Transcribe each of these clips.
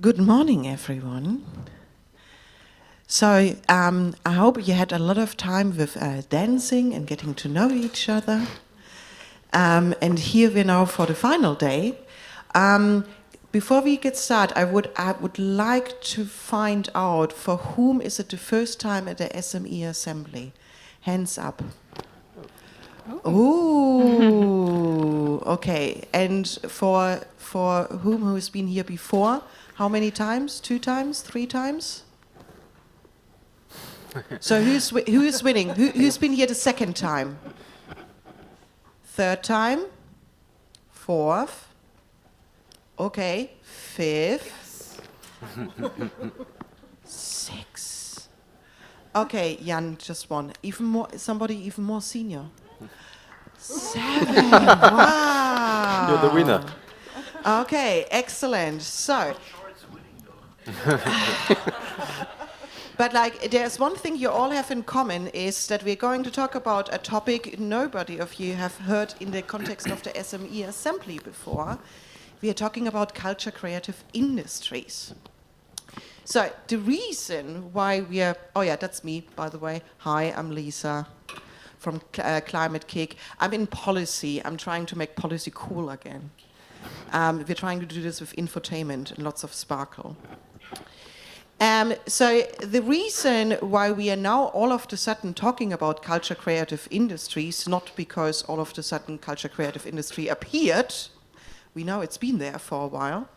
Good morning, everyone. So I hope you had a lot of time with dancing and getting to know each other. And here we're now for the final day. Before we get started, I would like to find out for whom is it the first time at the SME assembly. Hands up. Ooh, okay. And for who has been here before? How many times? 2 times? 3 times? So who is winning? Who's been here the second time? Third time? Fourth? Okay. Fifth? Sixth? Okay, Jan, just one. Somebody even more senior. 7. Wow. You're the winner. Okay, excellent. So, but there's one thing you all have in common is that we're going to talk about a topic nobody of you have heard in the context of the SME assembly before. We are talking about culture creative industries. So the reason why we are, oh yeah, that's me, by the way. Hi, I'm Lisa from Climate Kick. I'm in policy. I'm trying to make policy cool again. We're trying to do this with infotainment and lots of sparkle. So the reason why we are now all of a sudden talking about culture creative industries, not because all of a sudden culture creative industry appeared, we know it's been there for a while.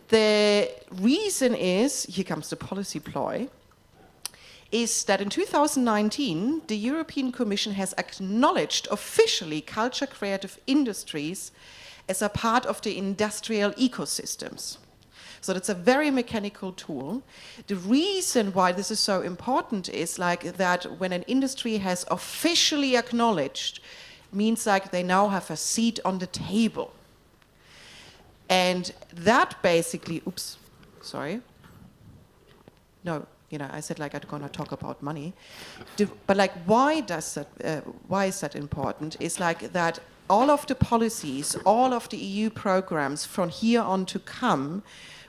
The reason is, here comes the policy ploy, is that in 2019, the European Commission has acknowledged officially culture creative industries as a part of the industrial ecosystems. So that's a very mechanical tool. The reason why this is so important is that when an industry has officially acknowledged, means they now have a seat on the table. And that basically, oops, sorry. No, I said I'm going to talk about money. But why is that important? Is that all of the policies, all of the EU programs from here on to come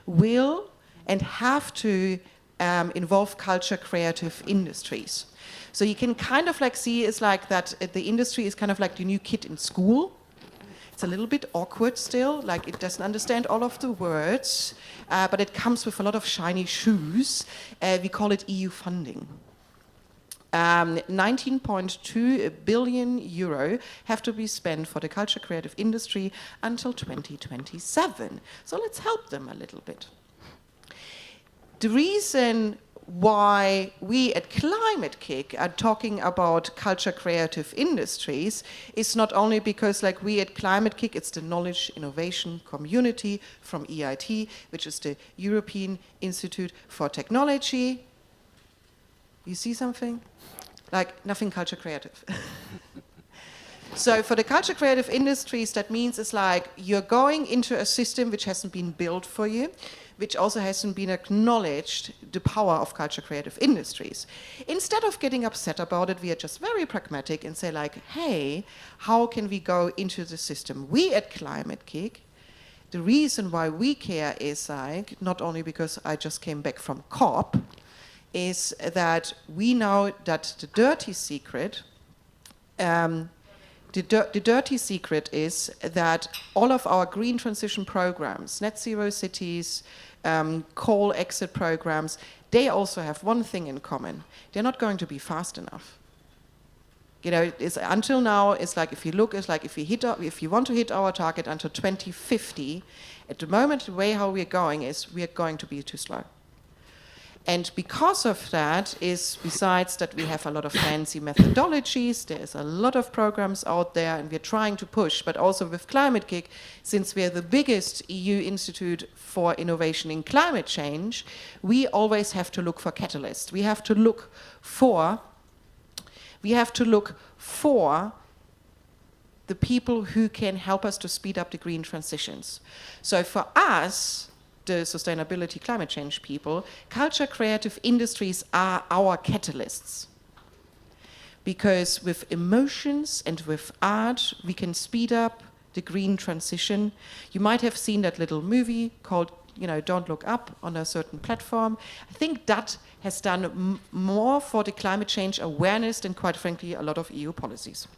will and have to involve culture creative industries. So you can kind of see it's that the industry is kind of like the new kid in school. It's a little bit awkward still, it doesn't understand all of the words, but it comes with a lot of shiny shoes. We call it EU funding. 19.2 billion euro have to be spent for the culture creative industry until 2027. So let's help them a little bit. The reason why we at Climate Kick are talking about culture creative industries is not only because we at Climate Kick, it's the knowledge innovation community from EIT, which is the European Institute for Technology. You see something? Nothing culture creative. So for the culture creative industries, that means it's you're going into a system which hasn't been built for you, which also hasn't been acknowledged the power of culture creative industries. Instead of getting upset about it, we are just very pragmatic and say hey, how can we go into the system? We at Climate Kick, the reason why we care is not only because I just came back from COP, is that we know that the dirty secret is that all of our green transition programs, net zero cities, coal exit programs, they also have one thing in common. They're not going to be fast enough. Until now, it's if you look, it's if you want to hit our target until 2050, at the moment, the way how we're going is we're going to be too slow. And because of that is, besides that we have a lot of fancy methodologies, there's a lot of programs out there and we're trying to push, but also with Climate Kick, since we're the biggest EU institute for innovation in climate change, we always have to look for catalysts. We have to look for the people who can help us to speed up the green transitions. So for us, the sustainability climate change people, culture creative industries are our catalysts. Because with emotions and with art, we can speed up the green transition. You might have seen that little movie called, Don't Look Up on a certain platform. I think that has done more for the climate change awareness than, quite frankly, a lot of EU policies.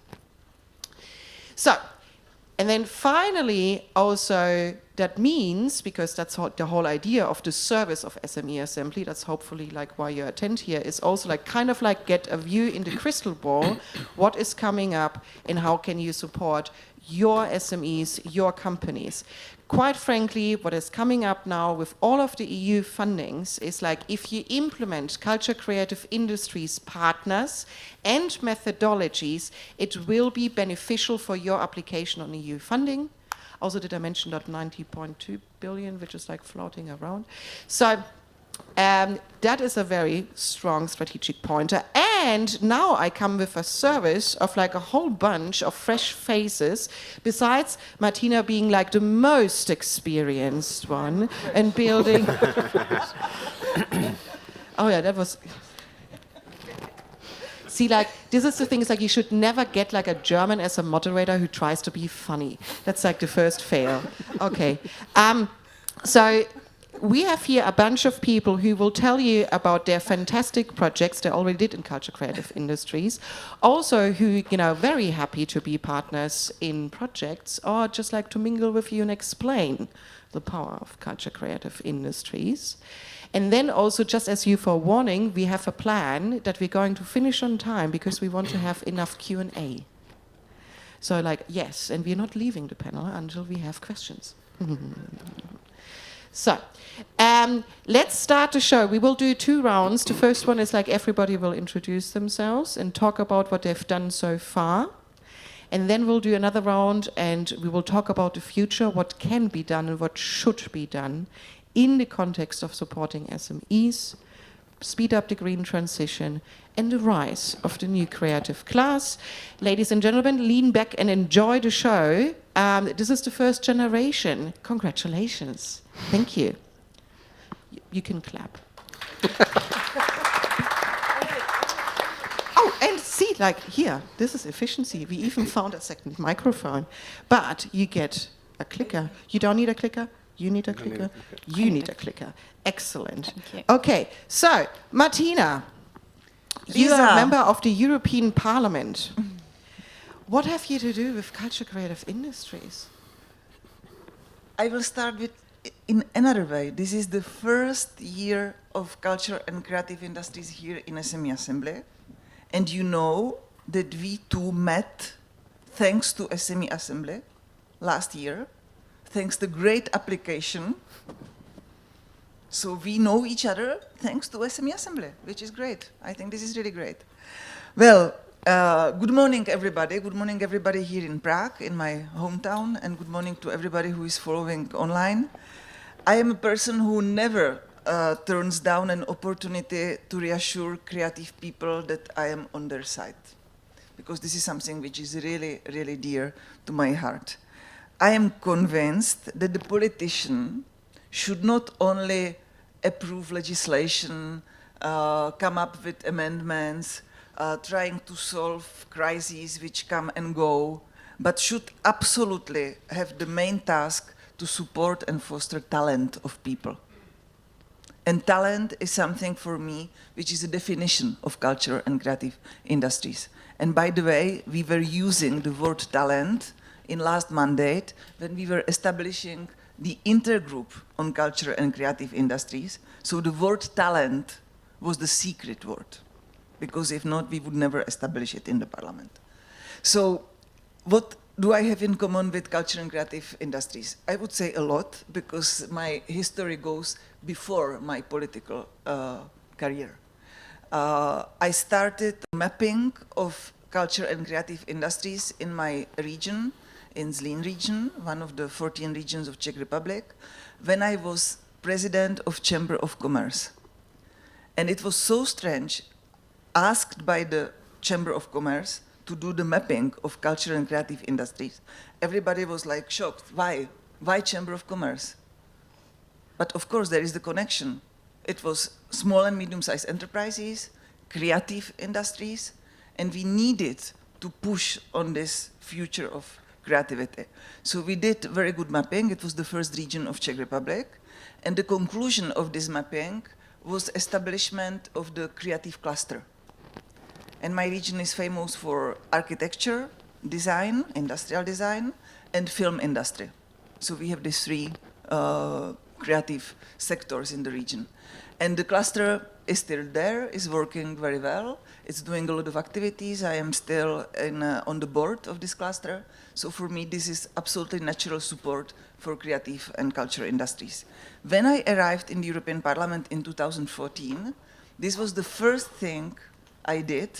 So, and then finally, also, that means, because that's the whole idea of the service of SME Assembly, that's hopefully like why you attend here, is also like kind of like get a view in the crystal ball, what is coming up and how can you support your SMEs, your companies. Quite frankly, what is coming up now with all of the EU fundings is like if you implement culture creative industries partners and methodologies, it will be beneficial for your application on EU funding. Also, did I mention that 90.2 billion, which is like floating around? So that is a very strong strategic pointer. And now I come with a service of like a whole bunch of fresh faces, besides Martina being like the most experienced one and building. Oh yeah, that was. See, like, this is the thing, it's like you should never get like a German as a moderator who tries to be funny. That's like the first fail. Okay. So we have here a bunch of people who will tell you about their fantastic projects they already did in culture creative industries. Also who, very happy to be partners in projects or just like to mingle with you and explain the power of culture creative industries. And then also, just as you forewarning, we have a plan that we're going to finish on time because we want to have enough Q&A. So like, yes, and we're not leaving the panel until we have questions. So, let's start the show. We will do 2 rounds. The first one is like everybody will introduce themselves and talk about what they've done so far. And then we'll do another round and we will talk about the future, what can be done and what should be done in the context of supporting SMEs, speed up the green transition, and the rise of the new creative class. Ladies and gentlemen, lean back and enjoy the show. This is the first generation. Congratulations. Thank you. You can clap. Oh, and see, like here, this is efficiency. We even found a second microphone. But you get a clicker. You don't need a clicker? You need a clicker? You need a clicker. Excellent. Okay, so Martina, you are a member of the European Parliament. What have you to do with culture creative industries? I will start with in another way. This is the first year of culture and creative industries here in SME Assembly. And you know that we too met thanks to SME Assembly last year. Thanks to great application. So we know each other thanks to SME Assembly, which is great. I think this is really great. Well, good morning, everybody. Good morning, everybody here in Prague, in my hometown, and good morning to everybody who is following online. I am a person who never turns down an opportunity to reassure creative people that I am on their side, because this is something which is really, really dear to my heart. I am convinced that the politician should not only approve legislation, come up with amendments, trying to solve crises which come and go, but should absolutely have the main task to support and foster talent of people. And talent is something for me which is a definition of culture and creative industries. And by the way, we were using the word talent in last mandate when we were establishing the intergroup on culture and creative industries. So the word talent was the secret word, because if not, we would never establish it in the parliament. So what do I have in common with culture and creative industries? I would say a lot, because my history goes before my political career. I started mapping of culture and creative industries in my region, in Zlín region, one of the 14 regions of Czech Republic, when I was president of Chamber of Commerce. And it was so strange, asked by the Chamber of Commerce to do the mapping of culture and creative industries. Everybody was like shocked. Why? Why Chamber of Commerce? But of course there is the connection. It was small and medium-sized enterprises, creative industries, and we needed to push on this future of creativity. So we did very good mapping. It was the first region of Czech Republic. And the conclusion of this mapping was establishment of the creative cluster. And my region is famous for architecture, design, industrial design, and film industry. So we have these three creative sectors in the region. And the cluster is still there, is working very well. It's doing a lot of activities. I am still on the board of this cluster. So for me, this is absolutely natural support for creative and cultural industries. When I arrived in the European Parliament in 2014, this was the first thing I did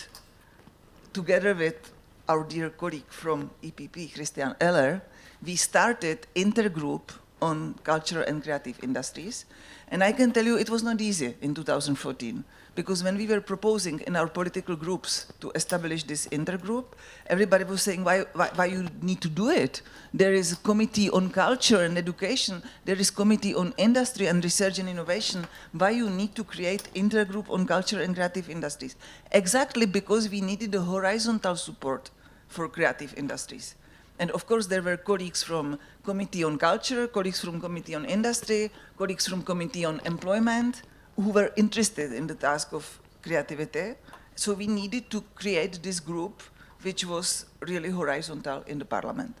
together with our dear colleague from EPP, Christian Eller. We started intergroup on culture and creative industries. And I can tell you it was not easy in 2014, because when we were proposing in our political groups to establish this intergroup, everybody was saying, why you need to do it? There is a committee on culture and education, there is committee on industry and research and innovation. Why you need to create intergroup on culture and creative industries? Exactly because we needed a horizontal support for creative industries. And of course, there were colleagues from Committee on Culture, colleagues from Committee on Industry, colleagues from Committee on Employment, who were interested in the task of creativity. So we needed to create this group, which was really horizontal in the Parliament.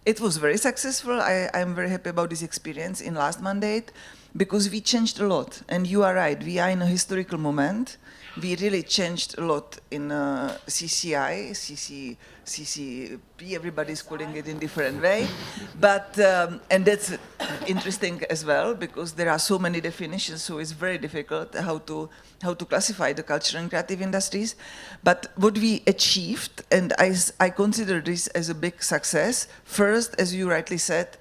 It was very successful. I'm very happy about this experience in last mandate, because we changed a lot. And you are right, we are in a historical moment. We really changed a lot in CCI, CCP, everybody's calling it in different way. But, and that's interesting as well, because there are so many definitions, so it's very difficult how to classify the culture and creative industries. But what we achieved, and I consider this as a big success, first, as you rightly said,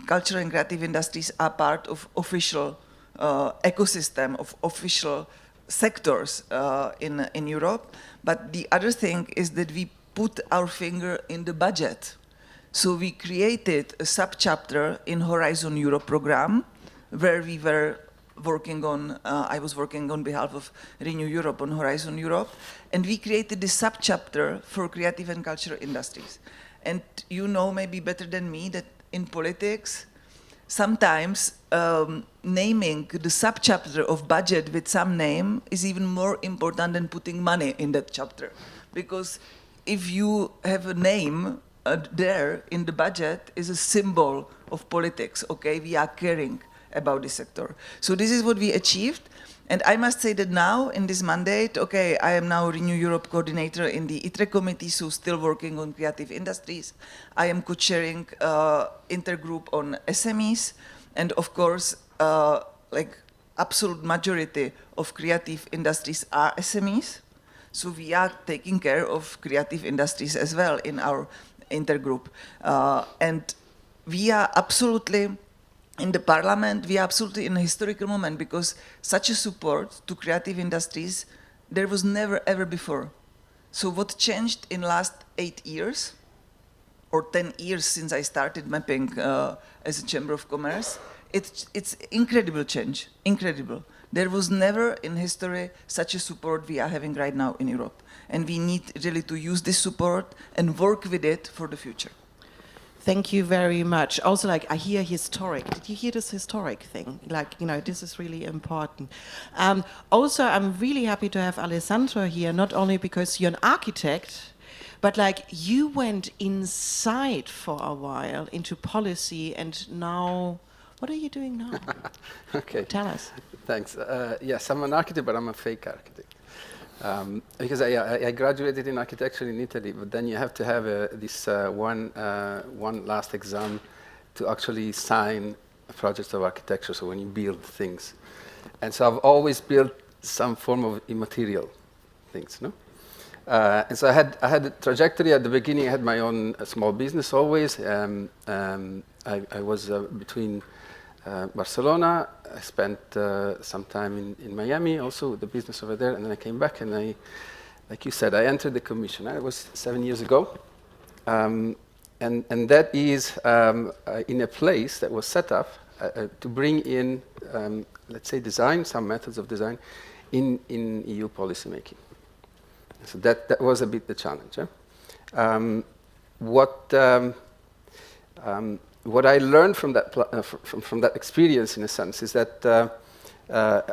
culture and creative industries are part of official ecosystem, of official sectors in Europe. But the other thing is that we put our finger in the budget. So we created a subchapter in Horizon Europe program, where we were working on, I was working on behalf of Renew Europe on Horizon Europe, and we created this subchapter for creative and cultural industries. And you know maybe better than me that in politics, sometimes naming the subchapter of budget with some name is even more important than putting money in that chapter. Because if you have a name there in the budget, is a symbol of politics, okay? We are caring about this sector. So this is what we achieved. And I must say that now, in this mandate, okay, I am now Renew Europe coordinator in the ITRE committee, so still working on creative industries. I am co-chairing intergroup on SMEs, and of course, like absolute majority of creative industries are SMEs. So we are taking care of creative industries as well in our intergroup. And we are absolutely, in the Parliament, we are absolutely in a historical moment, because such a support to creative industries, there was never ever before. So what changed in last 8 years, or 10 years since I started mapping as a Chamber of Commerce, it's incredible change, incredible. There was never in history such a support we are having right now in Europe. And we need really to use this support and work with it for the future. Thank you very much. Also, like, I hear historic. Did you hear this historic thing? Like, you know, this is really important. Also, I'm really happy to have Alessandro here, not only because you're an architect, but like you went inside for a while into policy, and now, what are you doing now? Okay. Tell us. Thanks. Yes, I'm an architect, but I'm a fake architect. Because I graduated in architecture in Italy, but then you have to have this one last exam to actually sign a project of architecture, so when you build things. And so I've always built some form of immaterial things, no? And so I had a trajectory at the beginning. I had my own small business always. I was between Barcelona. I spent some time in Miami, also with the business over there, and then I came back, and like you said, I entered the commission. It was 7 years ago, and that is in a place that was set up to bring in, let's say, design, some methods of design, in EU policymaking. So that was a bit the challenge. what I learned from that from that experience, in a sense, is that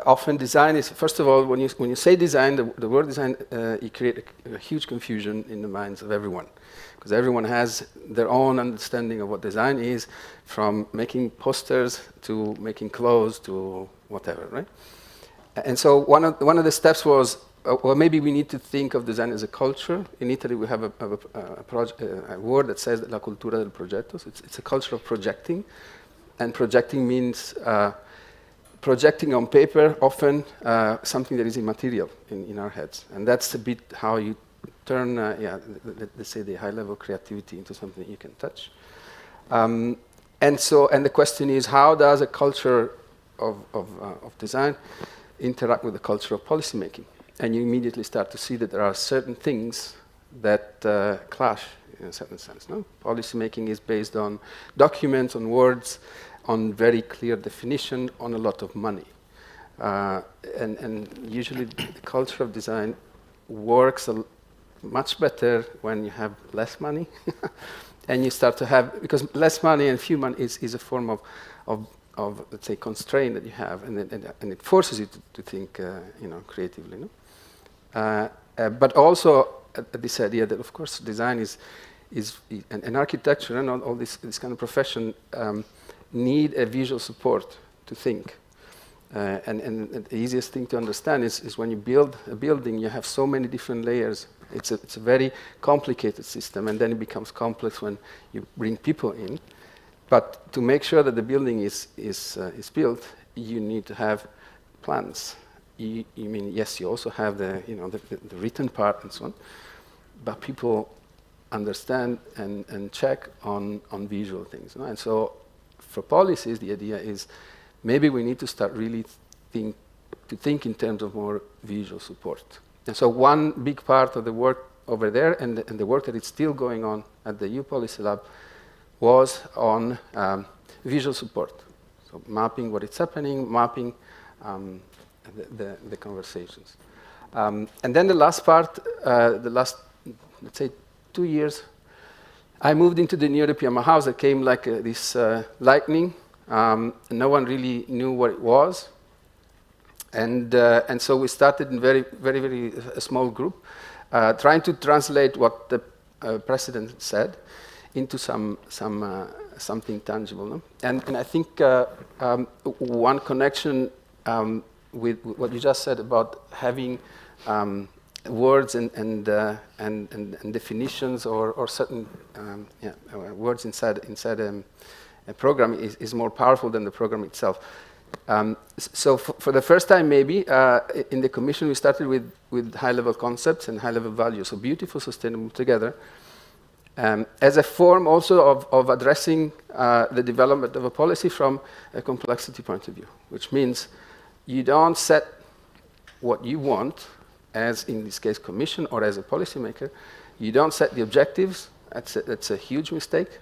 often design is, first of all, when you say design, the word design, you create a huge confusion in the minds of everyone, because everyone has their own understanding of what design is, from making posters to making clothes to whatever, right? And so one of the steps was, well, maybe we need to think of design as a culture. In Italy, we have a word that says la cultura del progetto. So it's a culture of projecting, and projecting means projecting on paper, often something that is immaterial in our heads. And that's a bit how you turn, let's say, the high-level creativity into something that you can touch. And the question is, how does a culture of design interact with the culture of policymaking? And you immediately start to see that there are certain things that clash in a certain sense. No? Policymaking is based on documents, on words, on very clear definition, on a lot of money. And usually the culture of design works much better when you have less money. And you start to have, because less money and few money is a form of let's say, constraint that you have, and it forces you to think creatively. No? But also this idea that, of course, design is and architecture and all this kind of profession need a visual support to think. And the easiest thing to understand is when you build a building, you have so many different layers. It's a very complicated system, and then it becomes complex when you bring people in. But to make sure that the building is built, you need to have plans. You mean, yes, you also have the written part and so on, but people understand and check on visual things. No? And so for policies, the idea is maybe we need to start really think in terms of more visual support. And so one big part of the work over there, and the work that is still going on at the EU Policy Lab, was on visual support. So mapping what is happening, mapping the conversations. And then the last part, the last, let's say, 2 years, I moved into the new European house that came like this lightning. No one really knew what it was. And so we started in very, very, very a small group, trying to translate what the president said into something tangible. No? And I think one connection with what you just said about having words and definitions or certain words inside a program is more powerful than the program itself. So for the first time, maybe, in the Commission, we started with high-level concepts and high-level values, so beautiful, sustainable, together, as a form also of addressing the development of a policy from a complexity point of view, which means you don't set what you want, as in this case Commission or as a policymaker. You don't set the objectives. That's a huge mistake.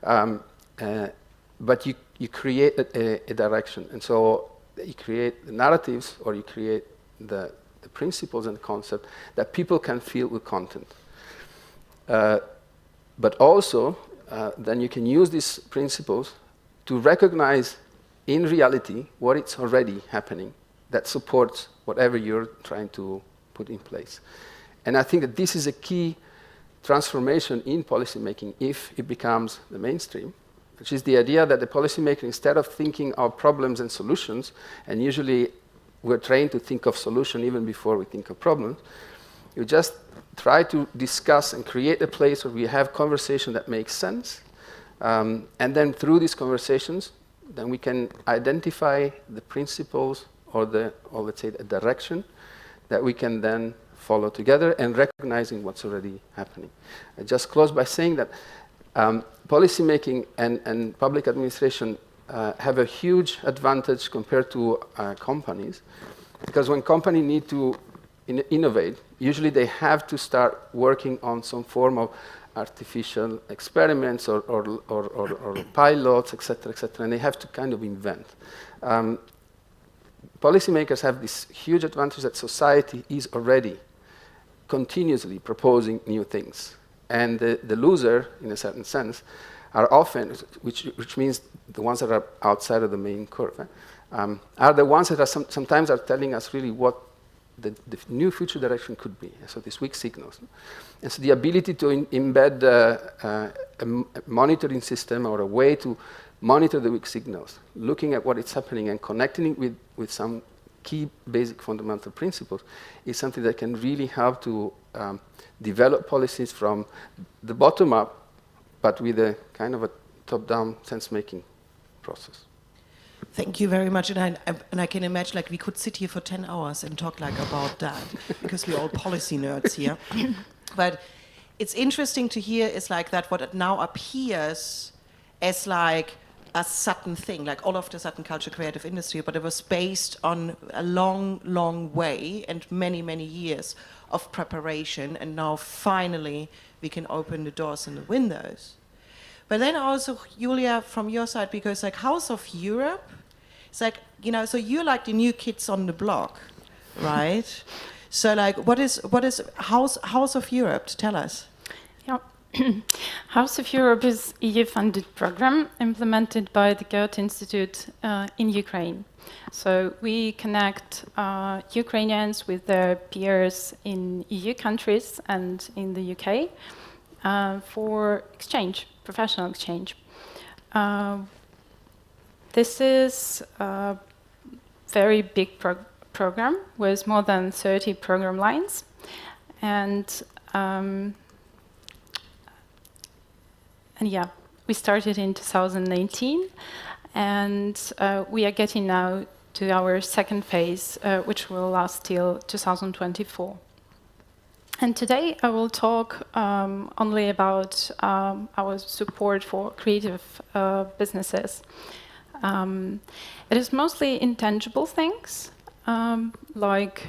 But you create a direction. And so you create the narratives, or you create the principles and the concept that people can feel with content. But also, then you can use these principles to recognize in reality what is already happening that supports whatever you're trying to put in place. And I think that this is a key transformation in policymaking if it becomes the mainstream, which is the idea that the policymaker, instead of thinking of problems and solutions, and usually we're trained to think of solution even before we think of problems, you just try to discuss and create a place where we have conversation that makes sense. And then through these conversations, then we can identify the principles or let's say a direction that we can then follow together and recognizing what's already happening. I just close by saying that policymaking and public administration have a huge advantage compared to companies, because when companies need to innovate, usually they have to start working on some form of artificial experiments or pilots, etc., and they have to kind of invent. Policymakers have this huge advantage that society is already continuously proposing new things. and the loser, in a certain sense, are often, which means the ones that are outside of the main curve, are the ones that are sometimes are telling us really what the new future direction could be. So these weak signals. And so the ability to embed a monitoring system or a way to monitor the weak signals, looking at what is happening and connecting it with some key basic fundamental principles is something that can really help to develop policies from the bottom up, but with a kind of a top-down sense-making process. Thank you very much, and I can imagine like we could sit here for 10 hours and talk like about that because we're all policy nerds here. But it's interesting to hear is like that what now appears as like a sudden thing, like all of the sudden culture creative industry, but it was based on a long, long way and many, many years of preparation, and now finally we can open the doors and the windows. But then also, Julia, from your side, because like House of Europe, it's like, you know, so you're like the new kids on the block, right? So like, what is House of Europe? Tell us. Yeah. House of Europe is an EU-funded program implemented by the Goethe Institute in Ukraine. So we connect Ukrainians with their peers in EU countries and in the UK for exchange, professional exchange. This is a very big program with more than 30 program lines, and yeah, we started in 2019, and we are getting now to our second phase, which will last till 2024. And today I will talk only about our support for creative businesses. It is mostly intangible things, like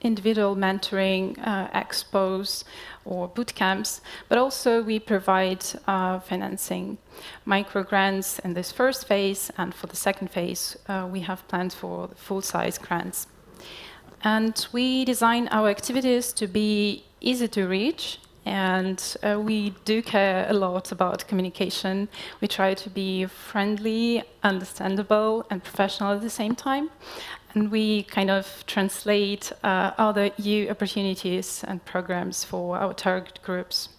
individual mentoring, expos, or boot camps, but also we provide financing, micro grants in this first phase, and for the second phase, we have plans for full-size grants. And we design our activities to be easy to reach, and we do care a lot about communication. We try to be friendly, understandable, and professional at the same time. And we kind of translate other EU opportunities and programs for our target groups.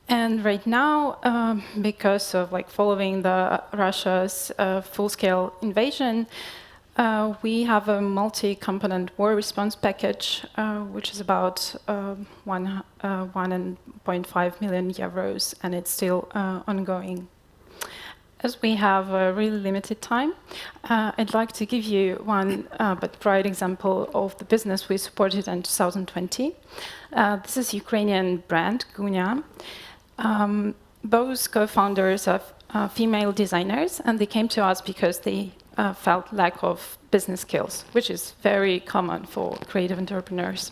And right now, because of like following Russia's full-scale invasion, we have a multi-component war response package, which is about 1.5 million euros, and it's still ongoing. As we have a really limited time, I'd like to give you one but bright example of the business we supported in 2020. This is Ukrainian brand, Gunya. Both co-founders are female designers, and they came to us because they felt lack of business skills, which is very common for creative entrepreneurs.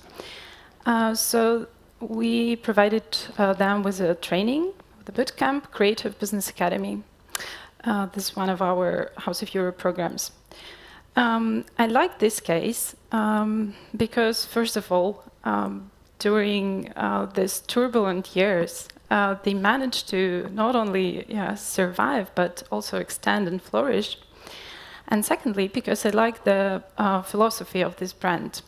So we provided them with a training, the bootcamp, Creative Business Academy. This is one of our House of Europe programs. I like this case because, first of all, during these turbulent years, they managed to not only survive, but also extend and flourish. And secondly, because I like the philosophy of this brand.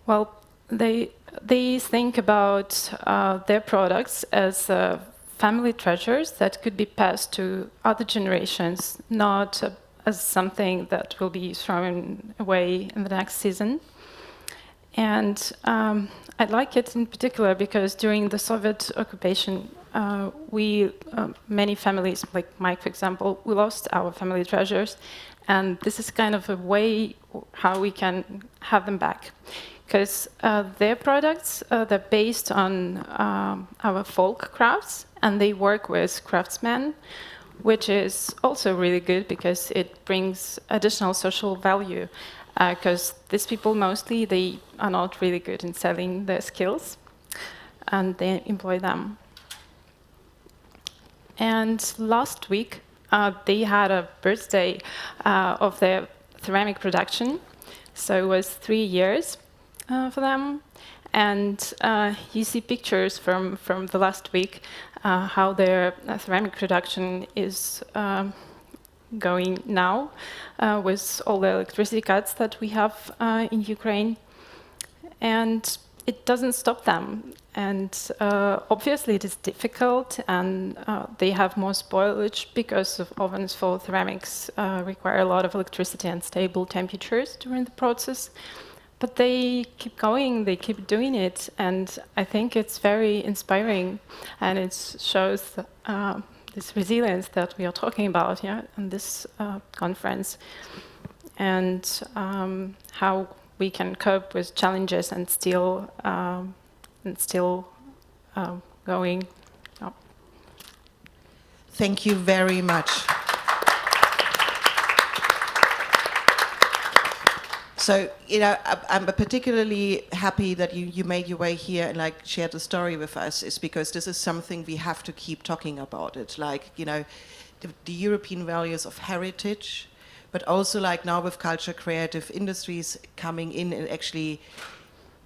Well, they think about their products as family treasures that could be passed to other generations, not as something that will be thrown away in the next season. And I like it in particular because during the Soviet occupation, many families, like Mike, for example, we lost our family treasures, and this is kind of a way how we can have them back. Because their products, they're based on our folk crafts, and they work with craftsmen, which is also really good because it brings additional social value. Because these people mostly, they are not really good in selling their skills, and they employ them. And last week, they had a birthday of their ceramic production, so it was 3 years for them. And you see pictures from the last week, how their ceramic production is going now with all the electricity cuts that we have in Ukraine. And it doesn't stop them. And obviously it is difficult, and they have more spoilage because of ovens for ceramics require a lot of electricity and stable temperatures during the process. But they keep going, they keep doing it, and I think it's very inspiring, and it shows this resilience that we are talking about here in this conference, and how we can cope with challenges and still going. Oh. Thank you very much. So, I'm particularly happy that you made your way here and like shared the story with us, is because this is something we have to keep talking about. It's like, the European values of heritage, but also like now with culture creative industries coming in and actually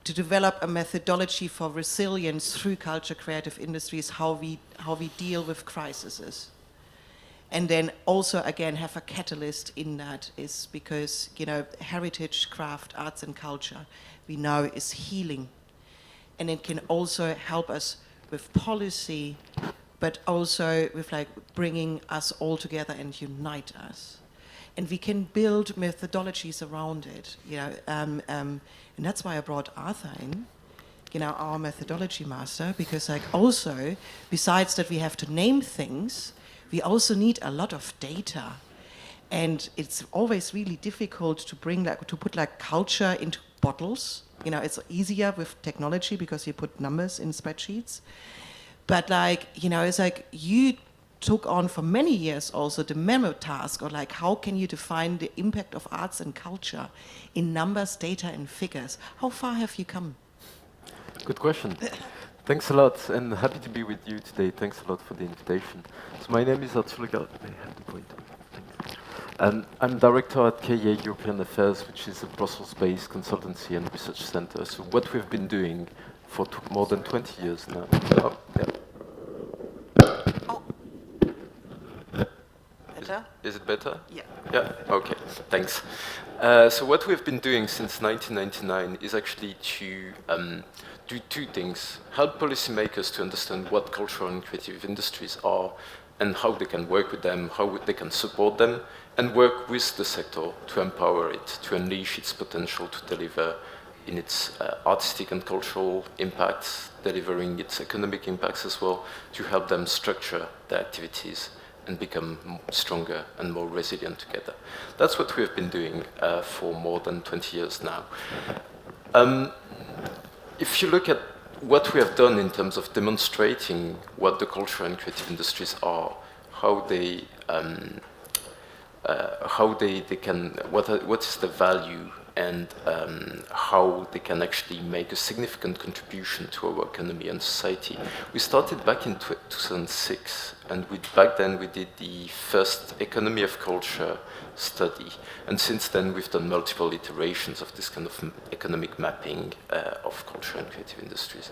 to develop a methodology for resilience through culture creative industries, how we deal with crises. And then also, again, have a catalyst in that, is because, heritage, craft, arts and culture, we know is healing. And it can also help us with policy, but also with like bringing us all together and unite us. And we can build methodologies around it, and that's why I brought Arthur in, our methodology master, because like also, besides that we have to name things, we also need a lot of data. And it's always really difficult to put like culture into bottles. It's easier with technology because you put numbers in spreadsheets. But like, it's like you took on for many years also the memo task, or like how can you define the impact of arts and culture in numbers, data and figures. How far have you come? Good question. Thanks a lot, and happy to be with you today. Thanks a lot for the invitation. So my name is Arthur. I have the point. I'm director at KEA European Affairs, which is a Brussels-based consultancy and research center. So what we've been doing for more than 20 years now. Oh, yeah. Is it better? Yeah. Yeah, okay, thanks. So what we've been doing since 1999 is actually to do two things: help policymakers to understand what cultural and creative industries are and how they can work with them, how they can support them, and work with the sector to empower it, to unleash its potential to deliver in its artistic and cultural impacts, delivering its economic impacts as well, to help them structure their activities and become stronger and more resilient together. That's what we've been doing for more than 20 years now. If you look at what we have done in terms of demonstrating what the cultural and creative industries are, how they can, what is the value, and how they can actually make a significant contribution to our economy and society. We started back in 2006, and back then we did the first economy of culture study, and since then we've done multiple iterations of this kind of economic mapping of culture and creative industries.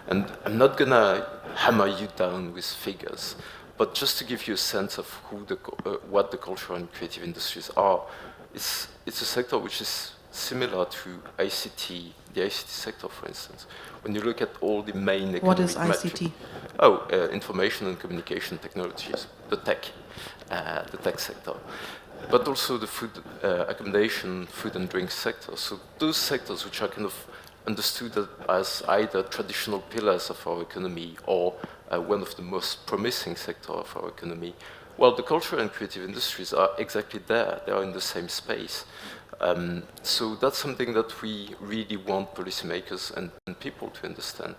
And I'm not gonna hammer you down with figures, but just to give you a sense of what the cultural and creative industries are, it's a sector which is similar to ICT, the ICT sector, for instance. When you look at all the main economic What is ICT? Information and communication technologies, the tech sector. But also the food, accommodation, food and drink sector. So those sectors which are kind of understood as either traditional pillars of our economy or one of the most promising sectors of our economy. Well, the cultural and creative industries are exactly there. They are in the same space. So that's something that we really want policymakers and people to understand.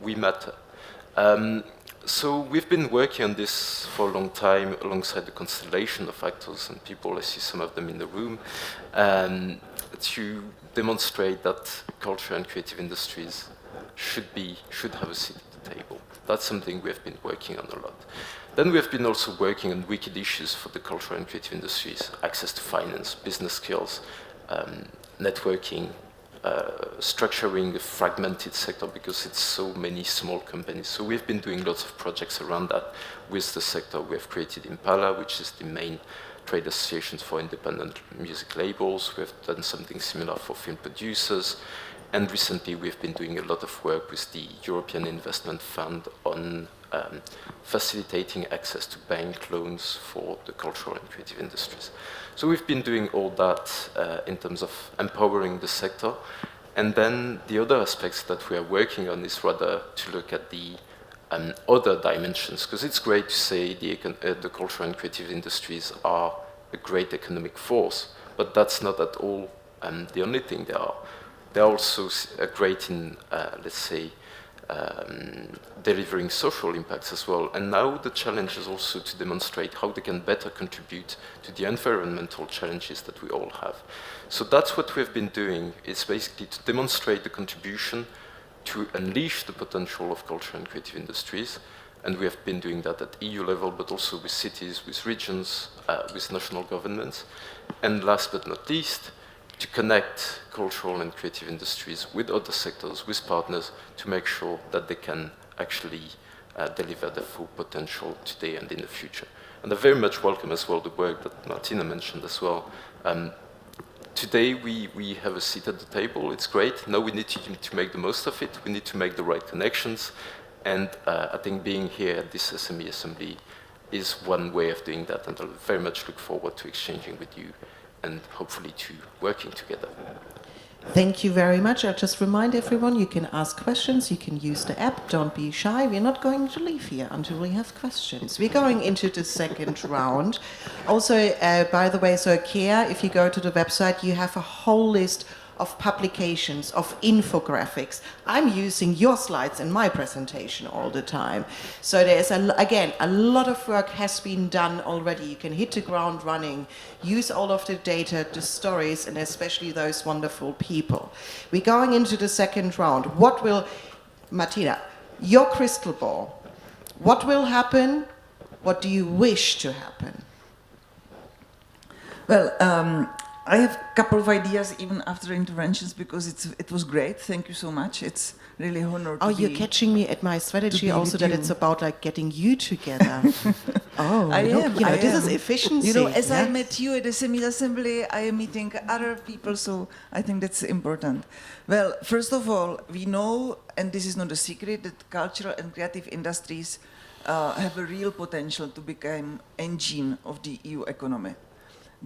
We matter. So we've been working on this for a long time alongside the constellation of actors and people. I see some of them in the room, to demonstrate that culture and creative industries should have a seat at the table. That's something we have been working on a lot. Then we have been also working on wicked issues for the cultural and creative industries: access to finance, business skills, networking, structuring a fragmented sector because it's so many small companies. So we've been doing lots of projects around that with the sector. We have created Impala, which is the main trade association for independent music labels. We have done something similar for film producers. And recently we've been doing a lot of work with the European Investment Fund on facilitating access to bank loans for the cultural and creative industries. So we've been doing all that in terms of empowering the sector. And then the other aspects that we are working on is rather to look at the other dimensions, because it's great to say the cultural and creative industries are a great economic force, but that's not at all the only thing they are. They're also great in, let's say, delivering social impacts as well. And now the challenge is also to demonstrate how they can better contribute to the environmental challenges that we all have. So that's what we've been doing. It's basically to demonstrate the contribution to unleash the potential of culture and creative industries. And we have been doing that at EU level, but also with cities, with regions, with national governments. And last but not least, to connect cultural and creative industries with other sectors, with partners, to make sure that they can actually deliver their full potential today and in the future. And I very much welcome as well the work that Martina mentioned as well. Today we have a seat at the table, it's great. Now we need to make the most of it, we need to make the right connections, and I think being here at this SME Assembly is one way of doing that, and I very much look forward to exchanging with you and hopefully to working together. Thank you very much. I'll just remind everyone, you can ask questions, you can use the app, don't be shy. We're not going to leave here until we have questions. We're going into the second round. Also, by the way, so Kea, if you go to the website, you have a whole list of publications, of infographics. I'm using your slides in my presentation all the time. So there's, again, a lot of work has been done already. You can hit the ground running, use all of the data, the stories, and especially those wonderful people. We're going into the second round. What will, Martina, your crystal ball, what will happen? What do you wish to happen? Well, I have a couple of ideas even after interventions because it was great. Thank you so much. It's really an honor to be... you're catching me at my strategy also that it's about like getting you together. This is efficiency. You know, as I met you at the SME Assembly, I am meeting other people, so I think that's important. Well, first of all, we know, and this is not a secret, that cultural and creative industries have a real potential to become engine of the EU economy.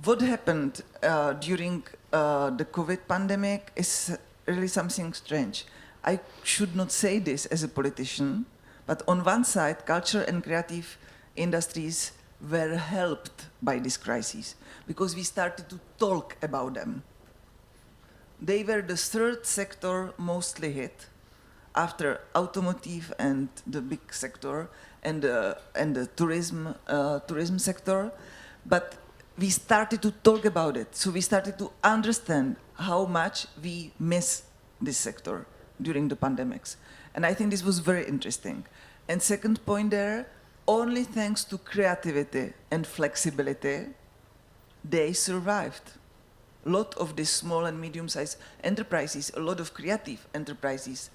What happened during the COVID pandemic is really something strange. I should not say this as a politician, but on one side, culture and creative industries were helped by this crisis because we started to talk about them. They were the third sector mostly hit after automotive and the big sector and the tourism sector, but we started to talk about it. So we started to understand how much we miss this sector during the pandemics. And I think this was very interesting. And second point there, only thanks to creativity and flexibility, they survived. A lot of these small and medium-sized enterprises, a lot of creative enterprises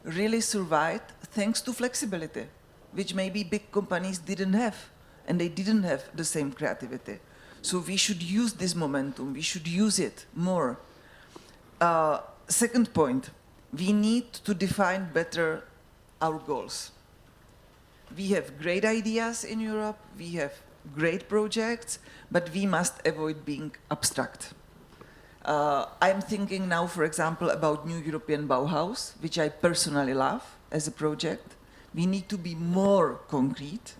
really survived thanks to flexibility, which maybe big companies didn't have, and they didn't have the same creativity. So we should use this momentum, we should use it more. Second point, we need to define better our goals. We have great ideas in Europe, we have great projects, but we must avoid being abstract. I'm thinking now, for example, about New European Bauhaus, which I personally love as a project. We need to be more concrete.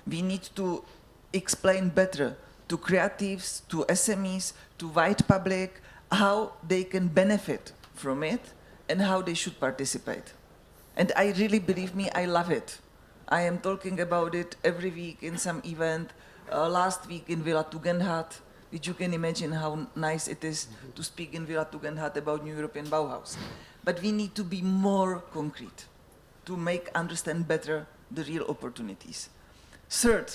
We need to explain better to creatives, to SMEs, to wide public, how they can benefit from it and how they should participate. And I really, believe me, I love it. I am talking about it every week in some event. Last week in Villa Tugendhat, which you can imagine how nice it is to speak in Villa Tugendhat about New European Bauhaus. But we need to be more concrete to make understand better the real opportunities. Third,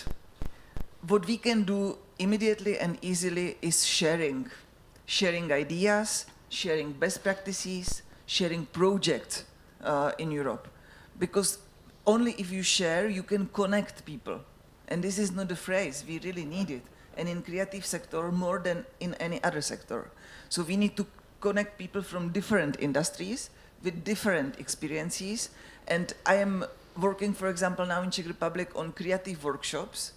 what we can do immediately and easily is sharing ideas, sharing best practices, sharing projects in Europe. Because only if you share, you can connect people. And this is not a phrase, we really need it. And in creative sector, more than in any other sector. So we need to connect people from different industries with different experiences. And I am working, for example, now in Czech Republic on creative workshops,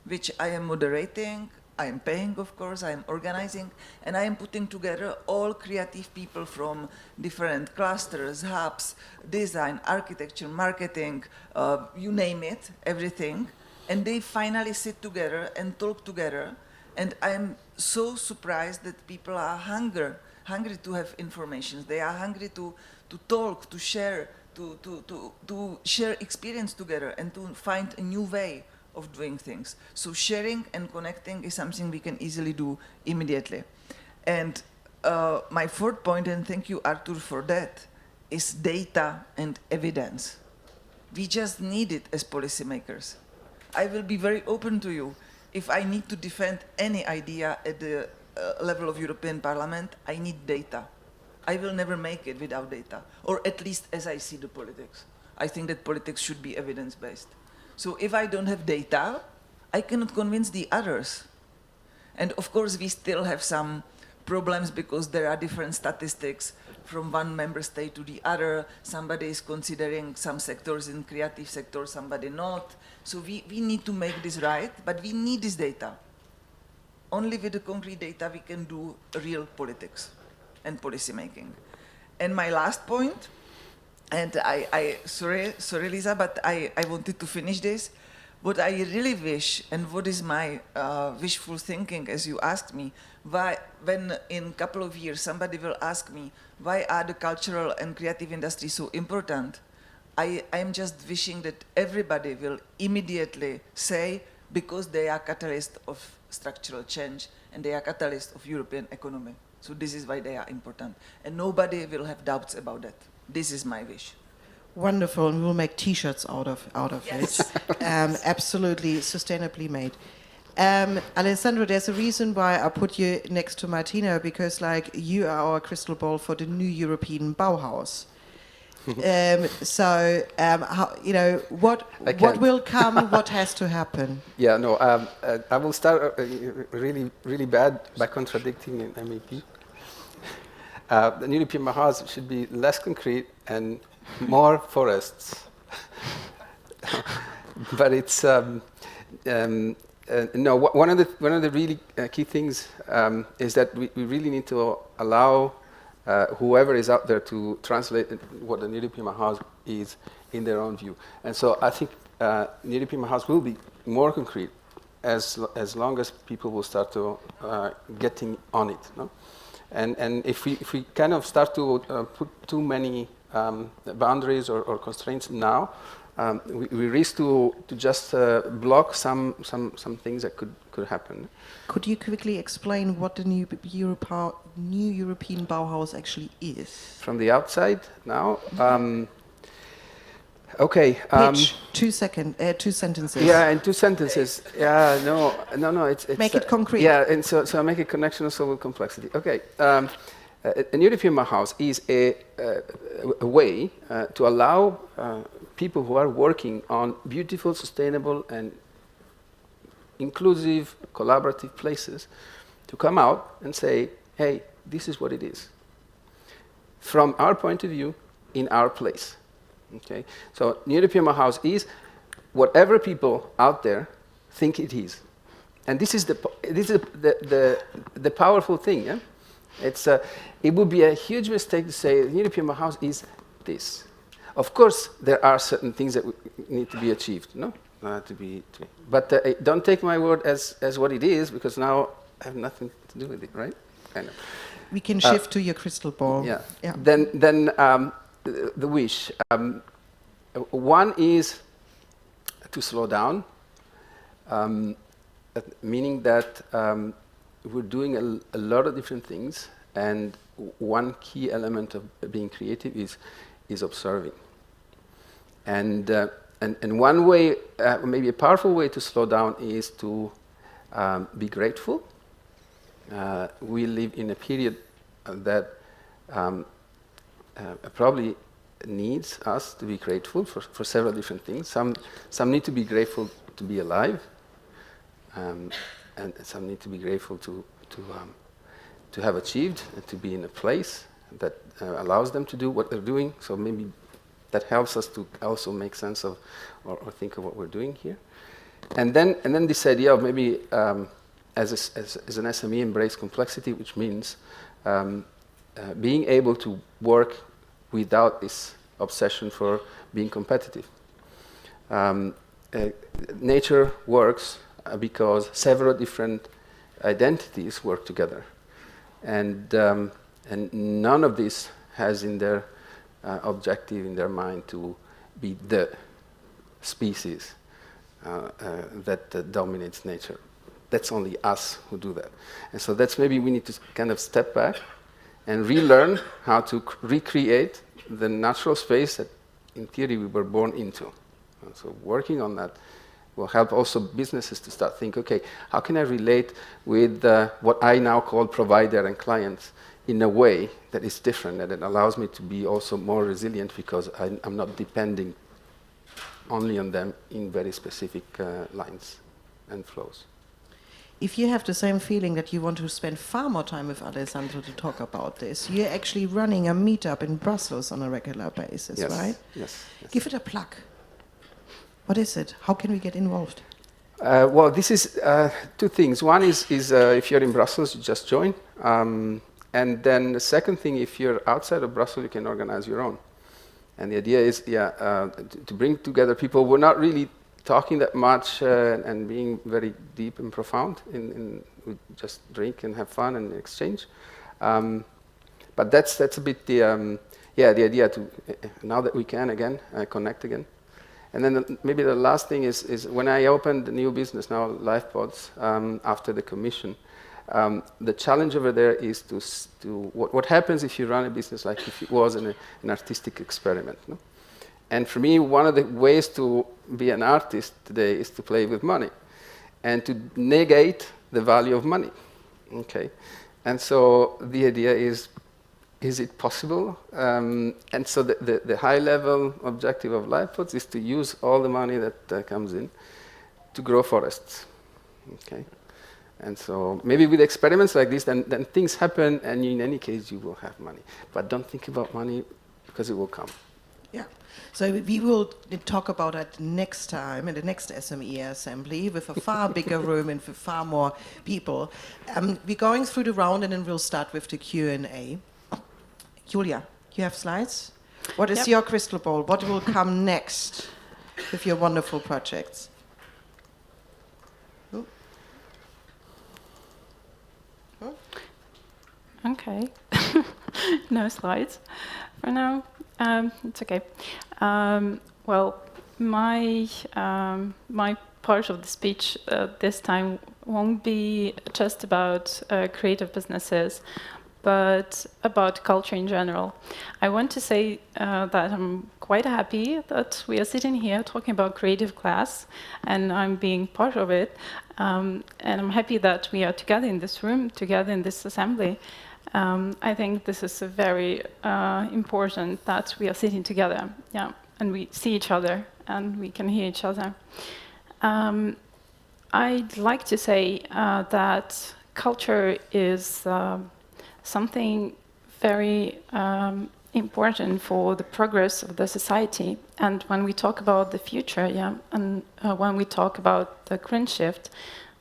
which I am moderating, I am paying, of course, I am organizing, and I am putting together all creative people from different clusters, hubs, design, architecture, marketing, you name it, everything. And they finally sit together and talk together. And I am so surprised that people are hungry to have information. They are hungry to talk, to share, to share experience together and to find a new way of doing things. So sharing and connecting is something we can easily do immediately. And my fourth point, and thank you, Artur, for that, is data and evidence. We just need it as policymakers. I will be very open to you. If I need to defend any idea at the level of European Parliament, I need data. I will never make it without data, or at least as I see the politics. I think that politics should be evidence-based. So if I don't have data, I cannot convince the others. And of course, we still have some problems because there are different statistics from one member state to the other. Somebody is considering some sectors in creative sector, somebody not. So we need to make this right, but we need this data. Only with the concrete data we can do real politics and policy making. And my last point, and sorry Lisa, but I wanted to finish this. What I really wish, and what is my wishful thinking, as you asked me, why, when in a couple of years somebody will ask me, why are the cultural and creative industries so important? I am just wishing that everybody will immediately say, because they are catalyst of structural change and they are catalyst of European economy. So this is why they are important. And nobody will have doubts about that. This is my wish. Wonderful, and we'll make T-shirts out of Yes. it. Absolutely sustainably made. Alessandro, there's a reason why I put you next to Martina, because like you are our crystal ball for the new European Bauhaus. How, you know, what will come? What has to happen? Yeah, no, I will start really bad by contradicting an MEP. The new European Bauhaus should be less concrete and more forests. But it's no. One of the really key things is that we really need to allow whoever is out there to translate what the new European Bauhaus is in their own view. And so I think new European Bauhaus will be more concrete as long as people will start to getting on it. No? And if we kind of start to put too many boundaries or constraints now, we risk to just block some things that could happen. Could you quickly explain what the new European Bauhaus actually is? From the outside now? Okay. Pitch, 2 sentences. Yeah, in 2 sentences. Yeah, no. It's make it concrete. Yeah, and so I make it connection also with complexity. Okay. A new European Bauhaus is a way to allow people who are working on beautiful, sustainable, and inclusive, collaborative places to come out and say, hey, this is what it is. From our point of view, in our place. Okay? So New European Bauhaus is whatever people out there think it is. And this is the powerful thing. Yeah? It would be a huge mistake to say New European Bauhaus is this. Of course, there are certain things that need to be achieved, no? But don't take my word as what it is, because now I have nothing to do with it, right? Kind of. We can shift to your crystal ball. Yeah. Then the wish. One is to slow down, meaning that we're doing a lot of different things, and one key element of being creative is observing. And one way, maybe a powerful way to slow down is to be grateful. We live in a period that um, probably needs us to be grateful for several different things. Some need to be grateful to be alive, and some need to be grateful to have achieved and to be in a place that allows them to do what they're doing. So maybe that helps us to also make sense of or think of what we're doing here. And then this idea of maybe as an SME embrace complexity, which means being able to work without this obsession for being competitive. Nature works because several different identities work together, and none of this has in their objective in their mind to be the species that dominates nature. That's only us who do that, and so that's maybe we need to kind of step back and relearn how to recreate the natural space that, in theory, we were born into. So working on that will help also businesses to start think, okay, how can I relate with what I now call provider and clients in a way that is different, and it allows me to be also more resilient because I'm not depending only on them in very specific lines and flows. If you have the same feeling that you want to spend far more time with Alessandro to talk about this, you're actually running a meetup in Brussels on a regular basis, Yes, right? yes. Give it a plug. What is it? How can we get involved? Well, this is two things. One is if you're in Brussels, you just join. And then the second thing, if you're outside of Brussels, you can organize your own. And the idea is, to bring together people who are not really talking that much and being very deep and profound. We just drink and have fun and exchange. But that's a bit the idea to now that we can again connect again. And then maybe the last thing is when I opened the new business now, LifePods, after the commission. The challenge over there is to what happens if you run a business like if it was an artistic experiment. No? And for me, one of the ways to be an artist today is to play with money and to negate the value of money. Okay, and so the idea is it possible? And so the high-level objective of LifePods is to use all the money that comes in to grow forests. Okay. And so maybe with experiments like this, then things happen, and in any case, you will have money. But don't think about money, because it will come. Yeah. So we will talk about that next time in the next SME assembly with a far bigger room and with far more people. We're going through the round, and then we'll start with the Q&A. Julia, you have slides? What is your crystal ball? What will come next with your wonderful projects? Okay. No slides for now. It's okay. Well, my part of the speech this time won't be just about creative businesses, but about culture in general. I want to say that I'm quite happy that we are sitting here talking about creative class, and I'm being part of it. And I'm happy that we are together in this room, together in this assembly. I think this is very important that we are sitting together, and we see each other and we can hear each other. I'd like to say that culture is something very important for the progress of the society. And when we talk about the future, and when we talk about the green shift,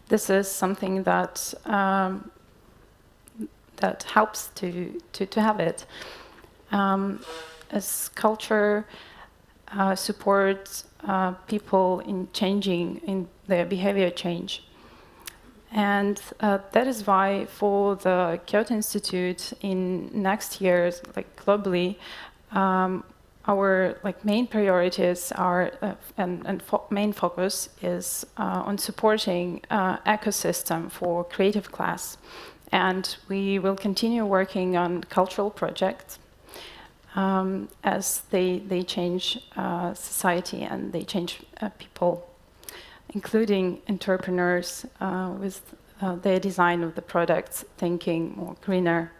this is something that that helps to have it. As culture supports people in changing, in their behavior change. And that is why for the Kyoto Institute in next year, globally, our main priorities are main focus is on supporting ecosystem for creative class. And we will continue working on cultural projects as they change society and they change people, including entrepreneurs with their design of the products, thinking more greener.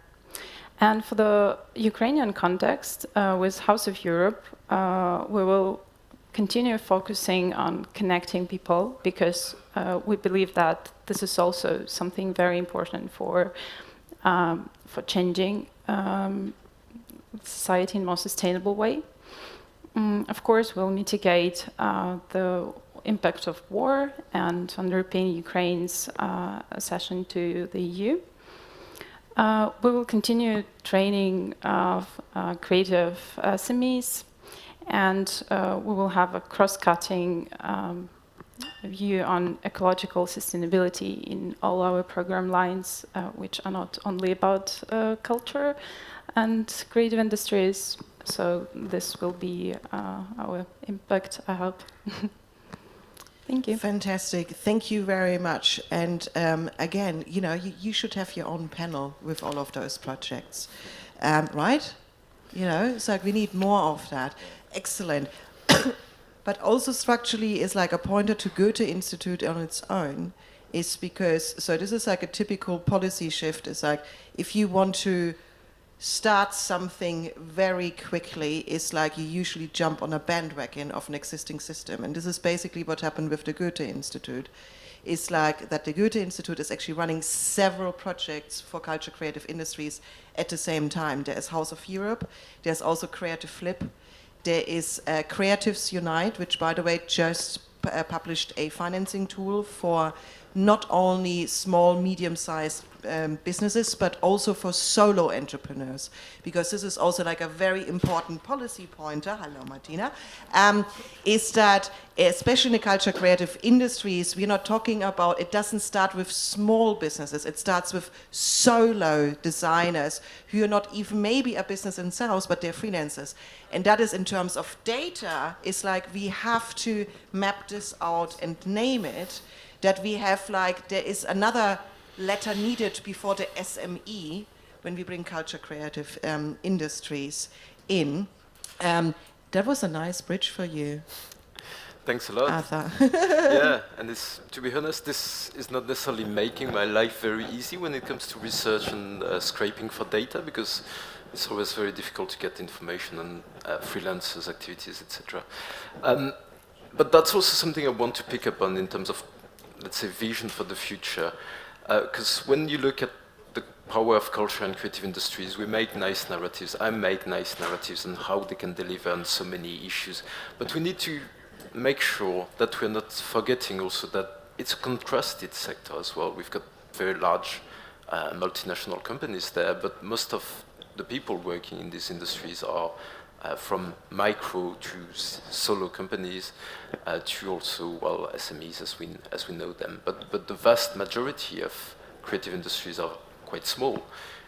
And for the Ukrainian context, with House of Europe, we will continue focusing on connecting people because we believe that this is also something very important for changing society in a more sustainable way. Of course, we'll mitigate the impact of war and underpin Ukraine's accession to the EU. We will continue training of creative SMEs, and we will have a cross-cutting view on ecological sustainability in all our program lines, which are not only about culture and creative industries. So this will be our impact, I hope. Thank you. Fantastic. Thank you very much. And again, you should have your own panel with all of those projects, right? It's like we need more of that. Excellent. But also structurally is like a pointer to Goethe Institute on its own is because, so this is like a typical policy shift. It's like if you want to start something very quickly, it's like you usually jump on a bandwagon of an existing system. And this is basically what happened with the Goethe Institute. It's like that the Goethe Institute is actually running several projects for culture creative industries at the same time. There is House of Europe, there's also Creative Flip, there is Creatives Unite, which by the way just published a financing tool for not only small, medium-sized businesses, but also for solo entrepreneurs, because this is also like a very important policy pointer, hello Martina, is that especially in the culture creative industries, we're not talking about, it doesn't start with small businesses, it starts with solo designers who are not even maybe a business themselves, but they're freelancers. And that is in terms of data, it's like we have to map this out and name it, that we have like, there is another letter needed before the SME when we bring culture creative industries in. That was a nice bridge for you. Thanks a lot. Arthur. Yeah, and to be honest, this is not necessarily making my life very easy when it comes to research and scraping for data, because it's always very difficult to get information on freelancers' activities, etc. But that's also something I want to pick up on in terms of, let's say, vision for the future. Because when you look at the power of culture and creative industries, we make nice narratives. I make nice narratives on how they can deliver on so many issues. But we need to make sure that we're not forgetting also that it's a contrasted sector as well. We've got very large multinational companies there, but most of the people working in these industries are from micro to solo companies to also, well, SMEs as we know them. But the vast majority of creative industries are quite small.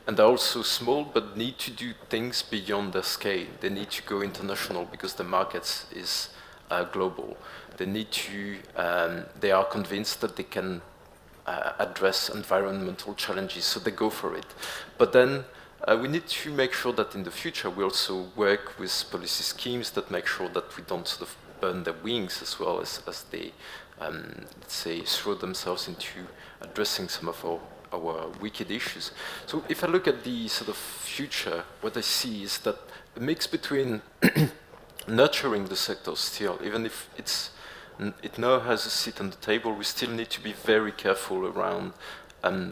And they're also small, but need to do things beyond their scale. They need to go international because the market is global. They need to, they are convinced that they can address environmental challenges, so they go for it. But then we need to make sure that in the future we also work with policy schemes that make sure that we don't sort of burn their wings as well as they, let's say, throw themselves into addressing some of our wicked issues. So if I look at the sort of future, what I see is that a mix between nurturing the sector still, even if it now has a seat on the table, we still need to be very careful around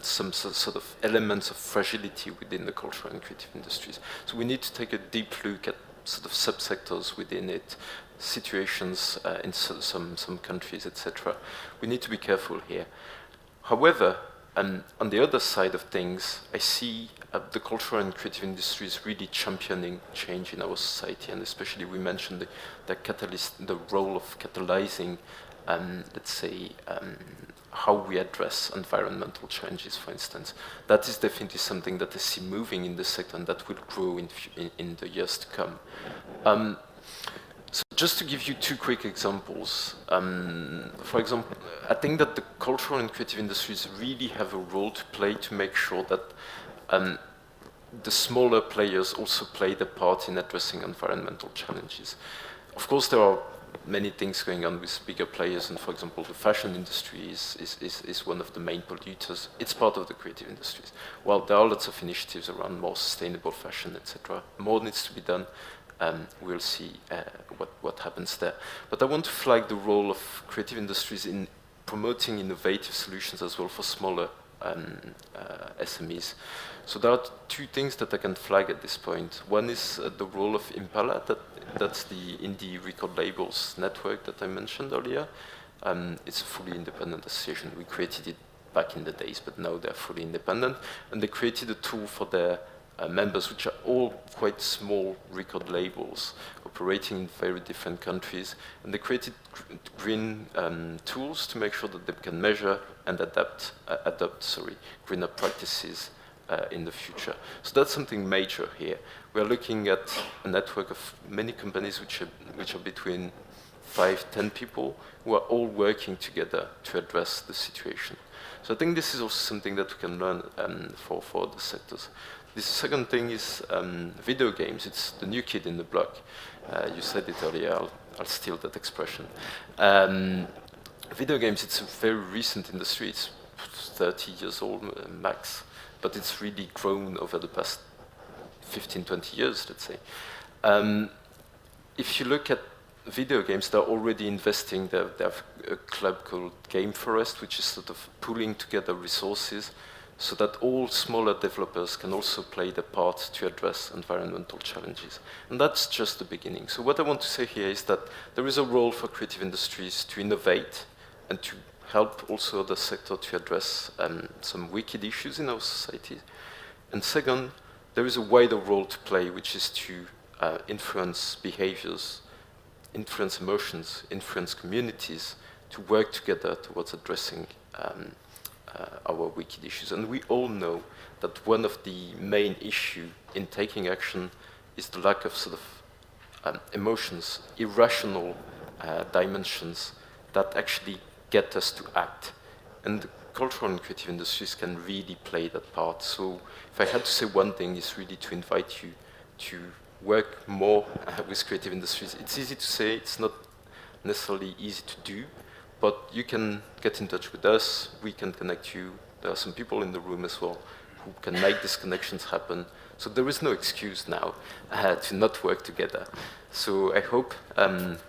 some sort of elements of fragility within the cultural and creative industries. So we need to take a deep look at sort of subsectors within it, situations in some countries, etc. We need to be careful here. However, on the other side of things, I see the cultural and creative industries really championing change in our society, and especially we mentioned the role of catalyzing, let's say, how we address environmental challenges, for instance. That is definitely something that I see moving in the sector and that will grow in the years to come. So just to give you two quick examples, for example, I think that the cultural and creative industries really have a role to play to make sure that the smaller players also play their part in addressing environmental challenges. Of course, there are many things going on with bigger players, and for example, the fashion industry is one of the main polluters. It's part of the creative industries. While there are lots of initiatives around more sustainable fashion, etc., more needs to be done. We'll see what happens there. But I want to flag the role of creative industries in promoting innovative solutions as well for smaller SMEs. So there are two things that I can flag at this point. One is the role of Impala, that's the indie record labels network that I mentioned earlier. It's a fully independent association. We created it back in the days, but now they're fully independent. And they created a tool for their members, which are all quite small record labels operating in very different countries. And they created green tools to make sure that they can measure and adopt greener practices in the future. So that's something major here. We're looking at a network of many companies which are between 5-10 people who are all working together to address the situation. So I think this is also something that we can learn for other sectors. The second thing is video games. It's the new kid in the block. You said it earlier, I'll steal that expression. Video games, it's a very recent industry. It's 30 years old max, but it's really grown over the past 15-20 years, let's say. If you look at video games, they're already investing. They have a club called Game Forest, which is sort of pooling together resources so that all smaller developers can also play their part to address environmental challenges. And that's just the beginning. So what I want to say here is that there is a role for creative industries to innovate and to help also the sector to address some wicked issues in our society. And second, there is a wider role to play, which is to influence behaviors, influence emotions, influence communities, to work together towards addressing our wicked issues. And we all know that one of the main issues in taking action is the lack of sort of emotions, irrational dimensions that actually get us to act. And the cultural and creative industries can really play that part. So if I had to say one thing, it's really to invite you to work more with creative industries. It's easy to say, it's not necessarily easy to do, but you can get in touch with us, we can connect you. There are some people in the room as well who can make these connections happen. So there is no excuse now to not work together. So I hope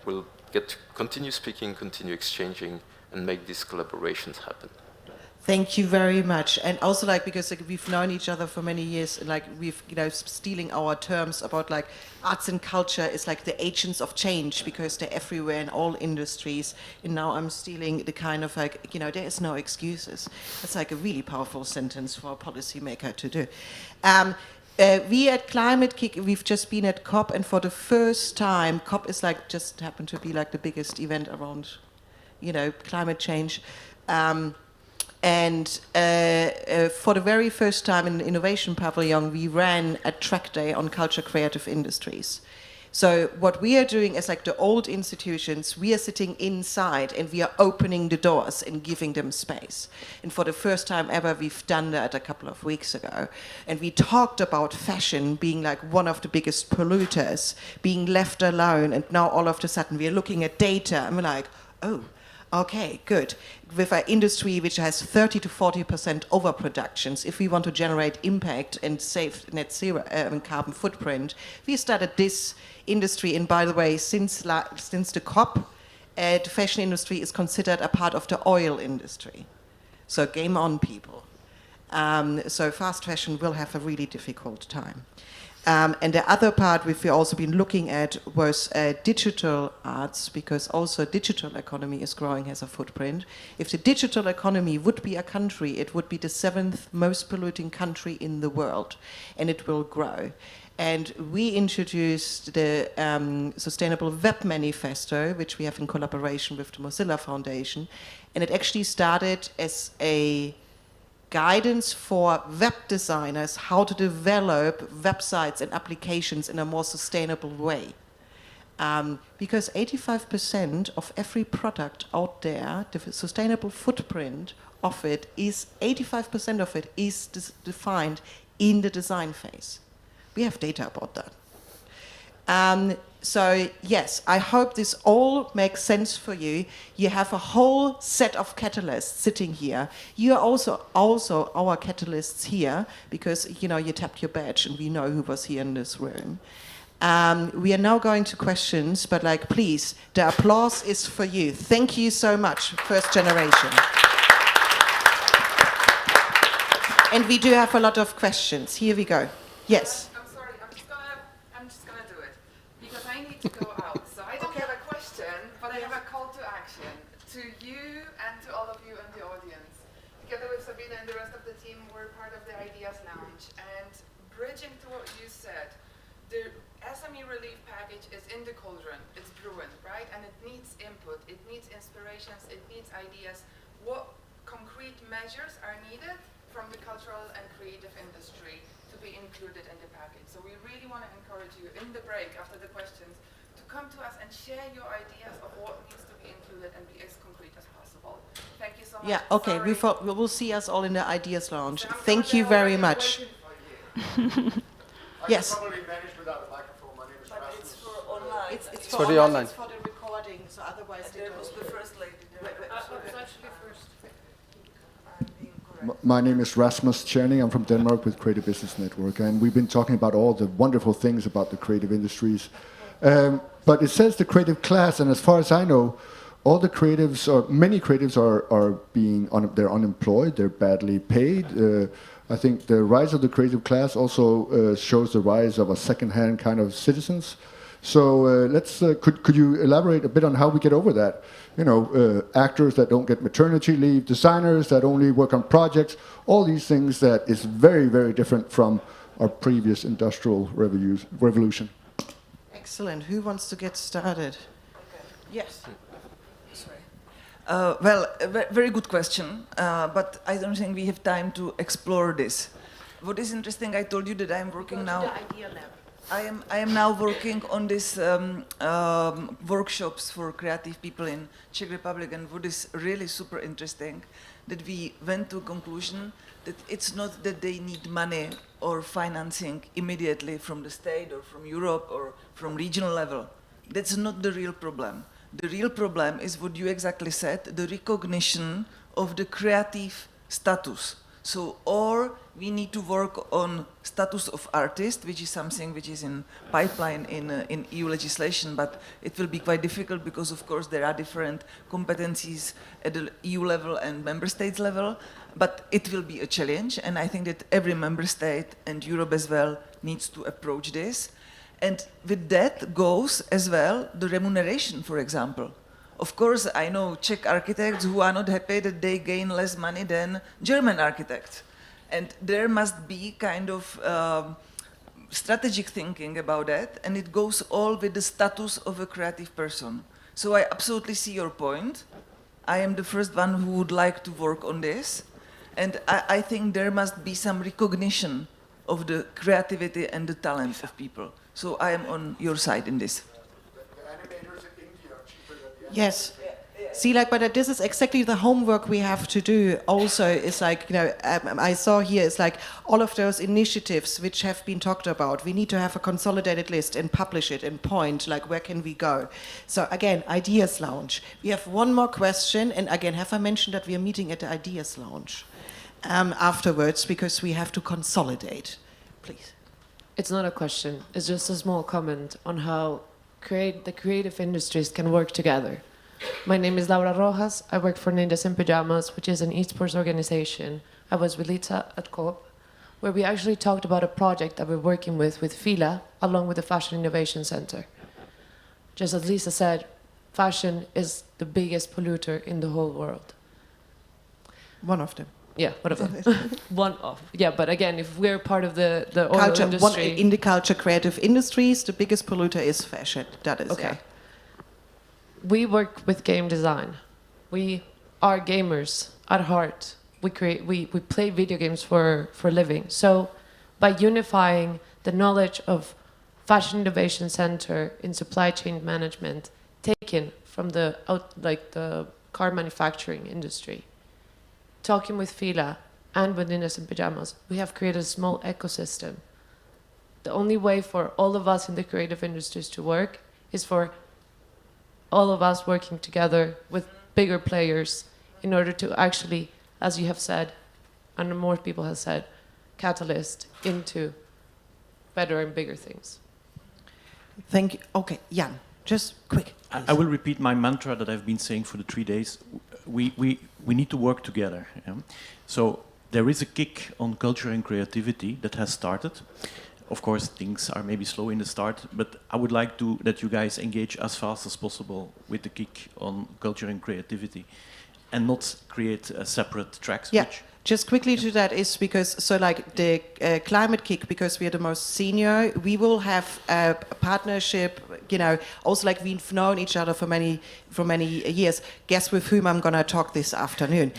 we'll get to continue speaking, continue exchanging, and make these collaborations happen. Thank you very much. And also, like, because like, we've known each other for many years, and like we've, stealing our terms about like arts and culture is like the agents of change because they're everywhere in all industries. And now I'm stealing the kind of like, there is no excuses. That's like a really powerful sentence for a policymaker to do. We at Climate Kick, we've just been at COP, and for the first time, COP is like just happened to be like the biggest event around, climate change. And for the very first time in the Innovation Pavilion, we ran a track day on culture creative industries. So what we are doing is like the old institutions, we are sitting inside and we are opening the doors and giving them space. And for the first time ever, we've done that a couple of weeks ago. And we talked about fashion being like one of the biggest polluters, being left alone. And now all of a sudden we're looking at data and we're like, oh, okay, good. With an industry which has 30 to 40% overproductions, if we want to generate impact and save net zero carbon footprint, we started this industry. And by the way, since the COP, the fashion industry is considered a part of the oil industry. So game on, people. So fast fashion will have a really difficult time. And the other part we've also been looking at was digital arts, because also digital economy is growing as a footprint. If the digital economy would be a country, it would be the 7th most polluting country in the world, and it will grow. And we introduced the Sustainable Web Manifesto, which we have in collaboration with the Mozilla Foundation, and it actually started as a guidance for web designers how to develop websites and applications in a more sustainable way. Because 85% of every product out there, the sustainable footprint of it is, 85% of it is defined in the design phase. We have data about that. So yes, I hope this all makes sense for you. You have a whole set of catalysts sitting here. You are also our catalysts here because you tapped your badge and we know who was here in this room. We are now going to questions, but please, the applause is for you. Thank you so much, first generation. And we do have a lot of questions. Here we go. Yes. I'm sorry, I'm just gonna do it because I need to go out. So I don't have a question, but I have a call to action to you and to all of you in the audience. Together with Sabina and the rest of the team, we're part of the Ideas Lounge. And bridging to what you said, the SME relief package is in the cauldron. It's brewing, right? And it needs input. It needs inspirations. It needs ideas. What concrete measures are needed from the cultural and creative industry to be included in the package? So we really want to encourage you in the break after the questions to come to us and share your ideas of what needs to be included and be as concrete as possible. Thank you so much. Yeah, okay, Sorry. we will see us all in the Ideas Lounge. So I'm Thank you very much. I Yes. can probably manage without a microphone. My name is Rasmus. It's for online. It's for the online. It's for the recording, so otherwise they There was the first lady. My name is Rasmus Cherning. I'm from Denmark with Creative Business Network, and we've been talking about all the wonderful things about the creative industries. But it says the creative class, and as far as I know, all the creatives, or many creatives, are they're unemployed. They're badly paid. I think the rise of the creative class also shows the rise of a second-hand kind of citizens. So could you elaborate a bit on how we get over that? Actors that don't get maternity leave, designers that only work on projects, all these things that is very, very different from our previous industrial revolution. Excellent. Who wants to get started? Yes. Well, a very good question, but I don't think we have time to explore this. What is interesting, I told you that I am working now. I am now working on this workshops for creative people in Czech Republic, and what is really super interesting, that we went to a conclusion that it's not that they need money or financing immediately from the state or from Europe or from regional level. That's not the real problem. The real problem is what you exactly said, the recognition of the creative status. So, or we need to work on status of artist, which is something which is in pipeline in EU legislation, but it will be quite difficult because, of course, there are different competencies at the EU level and member states level, but it will be a challenge, and I think that every member state and Europe as well needs to approach this. And with that goes as well the remuneration, for example. Of course, I know Czech architects who are not happy that they gain less money than German architects. And there must be kind of strategic thinking about that, and it goes all with the status of a creative person. So I absolutely see your point. I am the first one who would like to work on this. And I think there must be some recognition of the creativity and the talent of people. So I am on your side in this. The animators in India are cheaper than the Yes. See, but this is exactly the homework we have to do. Also, it's I saw here, it's all of those initiatives which have been talked about. We need to have a consolidated list and publish it and point, where can we go? So again, Ideas Lounge. We have one more question, and again, have I mentioned that we are meeting at the Ideas Lounge afterwards because we have to consolidate, please. It's not a question. It's just a small comment on how the creative industries can work together. My name is Laura Rojas. I work for Ninjas in Pyjamas, which is an esports organization. I was with Lita at Coop, where we actually talked about a project that we're working with FILA, along with the Fashion Innovation Center. Just as Lisa said, fashion is the biggest polluter in the whole world. One of them. Yeah, whatever. One of. Yeah, but again, if we're part of the oil Culture, industry... in the culture creative industries, the biggest polluter is fashion. That is, Okay. yeah. We work with game design. We are gamers at heart. We play video games for a living. So by unifying the knowledge of Fashion Innovation Center in supply chain management taken from the car manufacturing industry, talking with FILA and with Ninjas in Pyjamas, we have created a small ecosystem. The only way for all of us in the creative industries to work is for all of us working together with bigger players in order to actually, as you have said, and more people have said, catalyst into better and bigger things. Thank you. Okay, Jan, just quick. I will repeat my mantra that I've been saying for the 3 days. We need to work together. Yeah? So there is a kick on culture and creativity that has started. Of course, things are maybe slow in the start, but I would like that you guys engage as fast as possible with the kick on culture and creativity, and not create separate tracks. Yeah. Just quickly to that is because, so like the climate kick, because we are the most senior, we will have a partnership, you know, also like we've known each other for many years. Guess with whom I'm going to talk this afternoon.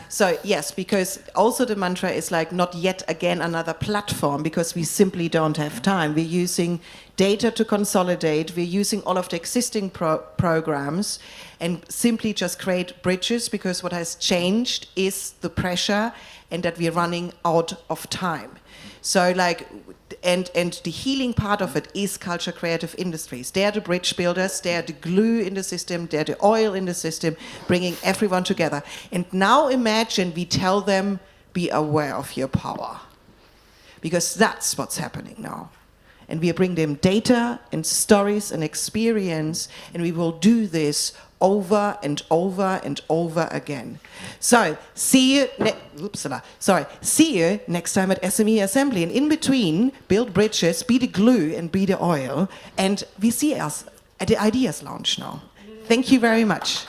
So yes, because also the mantra is like not yet again another platform, because we simply don't have time. We're using data to consolidate, we're using all of the existing programs and simply just create bridges, because what has changed is the pressure and that we're running out of time. So like, and the healing part of it is culture creative industries. They're the bridge builders, they're the glue in the system, they're the oil in the system, bringing everyone together. And now imagine we tell them, be aware of your power. Because that's what's happening now. And we bring them data and stories and experience, and we will do this over and over and over again. So see you next time at SME Assembly. And in between, build bridges, be the glue and be the oil. And we see us at the Ideas Lounge now. Thank you very much.